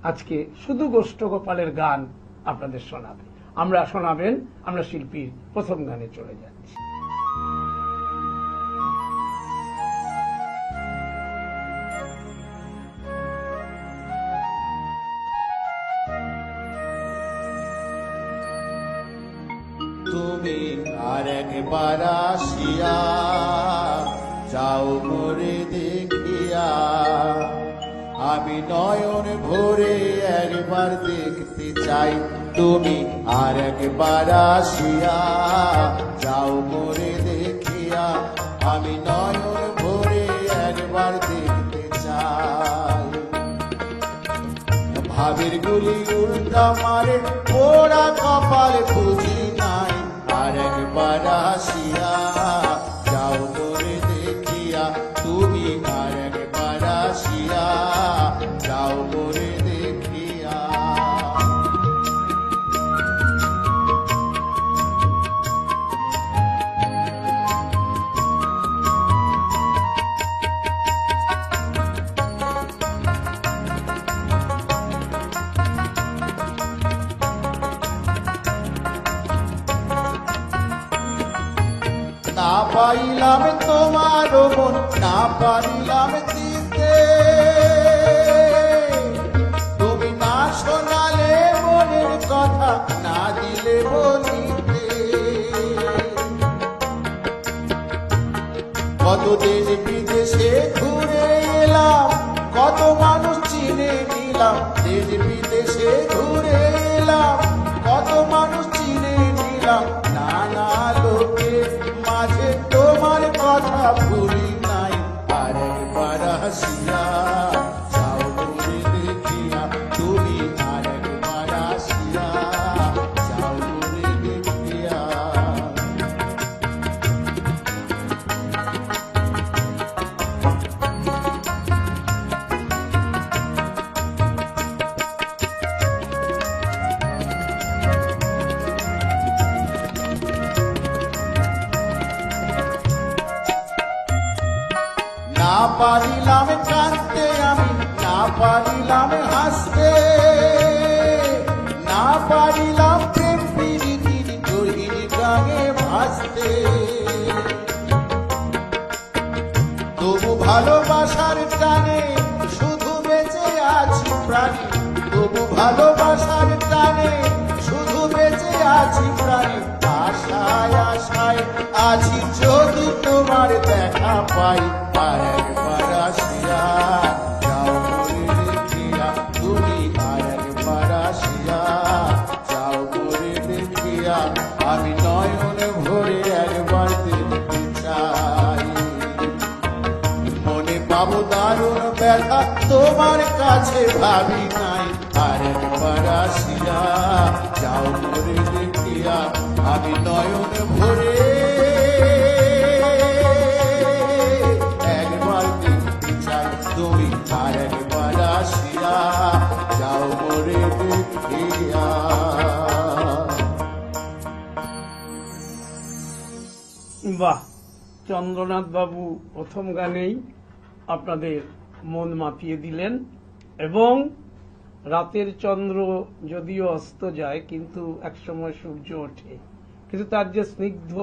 আজকে শুধু গোষ্ঠ গোপালের গান আপনাদের শোনাবে। আমরা শিল্পীর প্রথম গানে চলে যাচ্ছি। তুমি আর একবার আসিয়া যাও মোরে দেখিয়া, আমি নয়ন ভরে একবার দেখতে চাই। তুমি আর একবার আসিয়া যাও মোরে দেখিয়া, আমি নয়ন ভরে একবার দেখতে চাই। ভাবের গুলি উল্টা মারে পোড়া কপাল বুঝি নাই, আর একবার আসিয়া যাও মোরে দেখিয়া। তুমি আর একবার আসিয়া যাও মোরে দেখিয়া। না পাইলাম তোমার মন, না পারিলাম দিতে, তুমি না শোনালে মনের কথা, না দিলে বলিতে। কত দেশ বিদেশে ঘুরে এলাম, কত মানুষ চিনে নিলাম। দেশ বিদেশে ঘুরে এলাম, কত মানুষ চিনে নিলাম। নানা লোকের মাঝে তোমার কথা ভুলি নাই, আর একবার আসিয়া যাও মোরে দেখিয়া। তুমি আর একবার আসিয়া যাও মোরে দেখিয়া। না পারিলাম কাঁদতে আমি, না পারিলাম হাসতে, না পারিলাম প্রেম প্রীতির গহীন গানে ভাসতে। তবু ভালোবাসার টানে শুধু বেঁচে আছি প্রাণী, তবু ভালোবাসার টানে শুধু বেঁচে আছি প্রাণী। আশায় আশায় আছি যদি তোমার দেখা পাই, আর একবার আসিয়া যাও মোরে দেখিয়া। তুমি আর একবার আসিয়া যাও মোরে দেখিয়া, আমি নয়ন ভরে একবার দেখতে চাই। মনে পাবো দারুণ ব্যথা তোমার কাছে ভাবি নাই, আর একবার আসিয়া যাও মোরে দেখিয়া, আমি নয়ন ভরে একবার দেখতে চাই। তুমি আর একবার আসিয়া যাও মোরে দেখিয়া। বাহ, চন্দ্রনাথ বাবু প্রথম গানেই আপনাদের মন মাতিয়ে দিলেন। এবং রাতের চন্দ্র যদিও অস্ত যায়, কিন্তু একসময় সূর্য ওঠে, কিন্তু তার যে স্নিগ্ধ